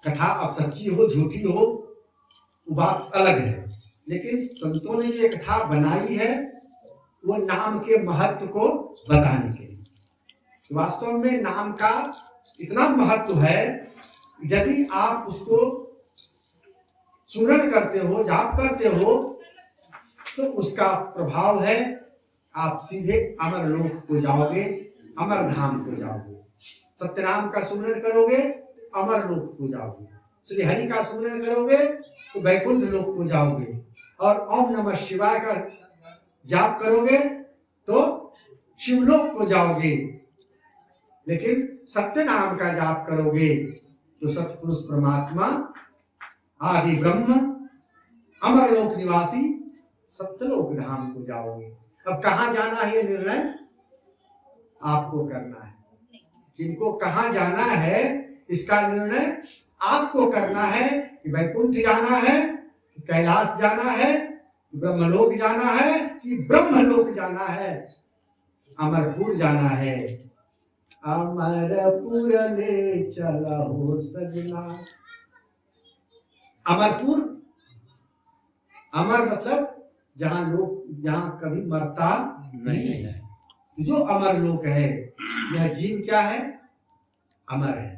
कथा अब सच्ची हो झूठी हो वो बात अलग है, लेकिन संतों ने ये कथा बनाई है वो नाम के महत्व को बताने के लिए। वास्तव में नाम का इतना महत्व है, यदि आप उसको सुमरण करते हो, जाप करते हो, तो उसका प्रभाव है आप सीधे अमर लोक को जाओगे, अमर धाम को जाओगे। सत्यनाम का सुमरण करोगे अमर लोक को जाओगे, श्री हरि का सुमरण करोगे तो वैकुंठ लोक को जाओगे, और ओम नमः शिवाय का जाप करोगे तो शिवलोक को जाओगे। लेकिन सत्य नाम का जाप करोगे तो सतपुरुष परमात्मा आदि ब्रह्म अमर लोक निवासी सत्यलोक धाम को जाओगे। अब कहां जाना है निर्णय आपको करना है, किनको कहां जाना है इसका निर्णय आपको करना है कि वैकुंठ जाना है, कैलाश जाना है, ब्रह्मलोक जाना है कि ब्रह्मलोक जाना है, अमरपुर जाना है। अमरपुर ले चला हो सजना। अमरपुर, अमर मतलब जहां लोग, जहां कभी मरता नहीं है, जो अमर लोक है। यह जीव क्या है? अमर है।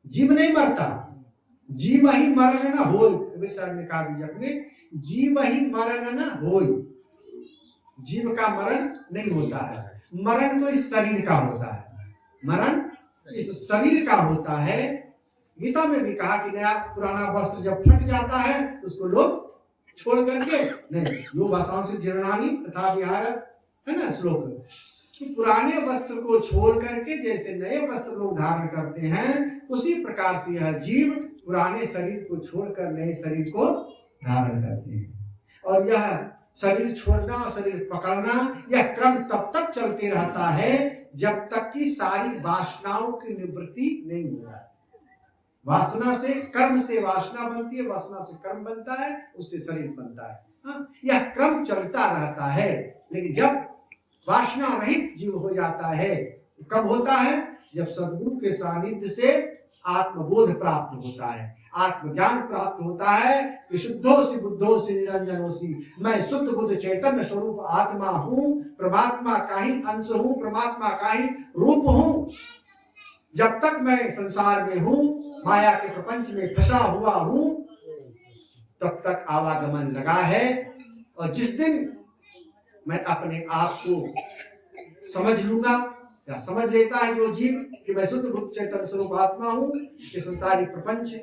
जीव नहीं मरता, जीव ही मरण न होय। कबीर साहब ने कहा बीजक में, जीव ही मरण न होय। जीव का मरण नहीं होता है, मरण तो इस शरीर का होता है, मरण इस शरीर का होता है। गीता में भी कहा कि नया पुराना वस्त्र जब फट जाता है तो उसको लोग छोड़ करके नहीं, यो भाषाओं से जीर्णानी तथा विहार, है ना श्लोक, कि पुराने वस्त्र को छोड़ करके जैसे नए वस्त्र लोग धारण करते हैं, उसी प्रकार से यह जीव पुराने शरीर को छोड़कर नए शरीर को धारण करते हैं। और यह शरीर छोड़ना और शरीर पकड़ना, यह क्रम तब तक चलते रहता है जब तक कि सारी वासनाओं की निवृत्ति नहीं हो जाती। वासना से कर्म से वासना बनती है, वासना से कर्म बनता है, उससे शरीर बनता है। हाँ, यह क्रम चलता रहता है। लेकिन जब वासना रहित जीव हो जाता है, कब होता है? जब सद्गुरु के सानिध्य से आत्मबोध प्राप्त होता है, आत्मज्ञान प्राप्त होता है कि शुद्धोसी बुद्धोसी निरंजनोसी, मैं शुद्ध बुद्ध चैतन्य स्वरूप आत्मा हूं, परमात्मा का ही अंश हूं, परमात्मा का ही रूप हूं। जब तक मैं संसार में हूं, माया के प्रपंच में फंसा हुआ हूं, तब तक आवागमन लगा है। और जिस दिन मैं अपने आप को समझ लूंगा या समझ लेता है जो जीव कि मैं शुद्ध बुद्ध चैतन्य स्वरूप आत्मा हूं, कि संसारिक प्रपंच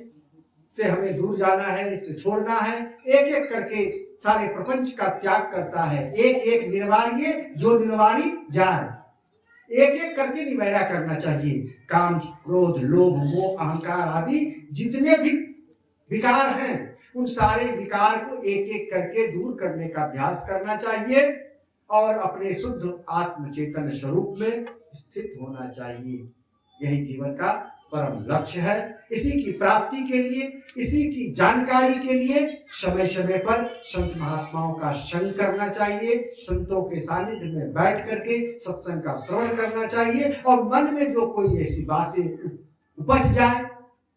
से हमें दूर जाना है, इसे छोड़ना है, एक एक करके सारे प्रपंच का त्याग करता है। एक एक निर्वार्य जो निर्वारी जाए, एक एक करके निवैरा करना चाहिए। काम, क्रोध, लोभ, मोह, अहंकार आदि जितने भी विकार हैं, उन सारे विकार को एक एक करके दूर करने का अभ्यास करना चाहिए और अपने शुद्ध आत्म चैतन्य स्वरूप में स्थित होना चाहिए। यही जीवन का परम लक्ष्य है। इसी की प्राप्ति के लिए, इसी की जानकारी के लिए समय समय पर संत महात्माओं का संग करना चाहिए, संतों के सानिध्य में बैठ करके सत्संग का श्रवण करना चाहिए। और मन में जो कोई ऐसी बातें उपज जाए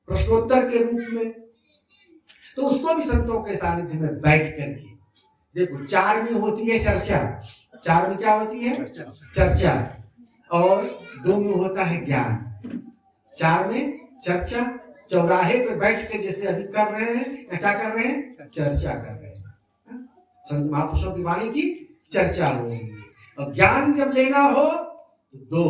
प्रश्नोत्तर के रूप में, तो उसको भी संतों के सानिध्य में बैठ करके देखो। चार में होती है चर्चा, चार में क्या होती है? चर्चा। और दो में होता है ज्ञान। चार में चर्चा, चौराहे पर बैठ के जैसे अभी कर रहे हैं, या क्या कर रहे हैं? चर्चा कर रहे हैं। संत महापुरुषों की वाणी की चर्चा होगी। और ज्ञान जब लेना हो तो दो,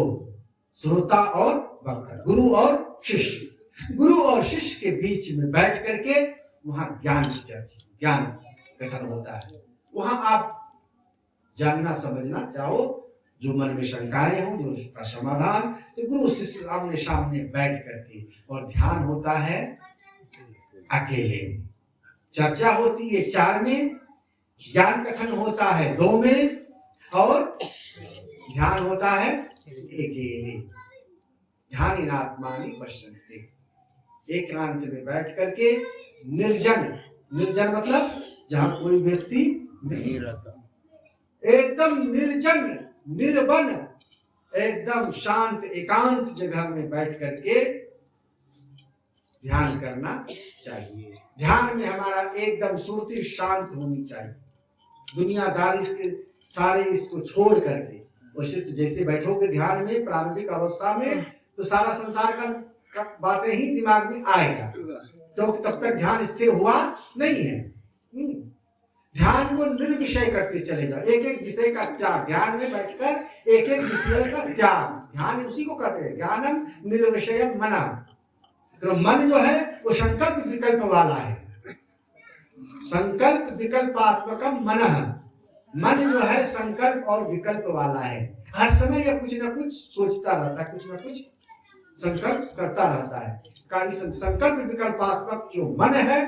श्रोता और वक्ता, गुरु और शिष्य। गुरु और शिष्य के बीच में बैठ करके वहां ज्ञान की चर्चा, ज्ञान कथन होता है। वहां आप जानना समझना चाहो, जो मन में शंकाएं हो, जो उसका समाधान, तो गुरु शिष्य आमने सामने बैठ करके। और ध्यान होता है अकेले, चर्चा होती है चार में, ज्ञान कथन होता है दो में, और ध्यान होता है अकेले। ध्यान आत्मानि पश्यन्ते, एकांत में बैठ करके निर्जन, निर्जन मतलब जहां कोई व्यक्ति नहीं रहता, एकदम निर्जन निर्वन, एकदम शांत एकांत जगह में बैठ करके ध्यान करना चाहिए। ध्यान में हमारा एकदम सुरती शांत होनी चाहिए, दुनियादारी के सारे इसको छोड़ करके। वैसे तो जैसे बैठोगे ध्यान में प्रारंभिक अवस्था में तो सारा संसार का बातें ही दिमाग में आएगा, तो तब तक ध्यान स्थिर हुआ नहीं है। ध्यान को निर्विषय करते चले जाओ, एक एक विषय का त्याग, ध्यान में बैठकर एक एक विषय का त्याग, ध्यान उसी को कहते हैं ज्ञानम निर्विषयम मनः। तो मन जो है वो संकल्प विकल्प वाला है, संकल्प विकल्पात्मकम मनः। मन जो है संकल्प और विकल्प वाला है, हर समय यह कुछ ना कुछ सोचता रहता है, कुछ ना कुछ संकल्प करता रहता है। का इस संकल्प विकल्पात्मक जो मन है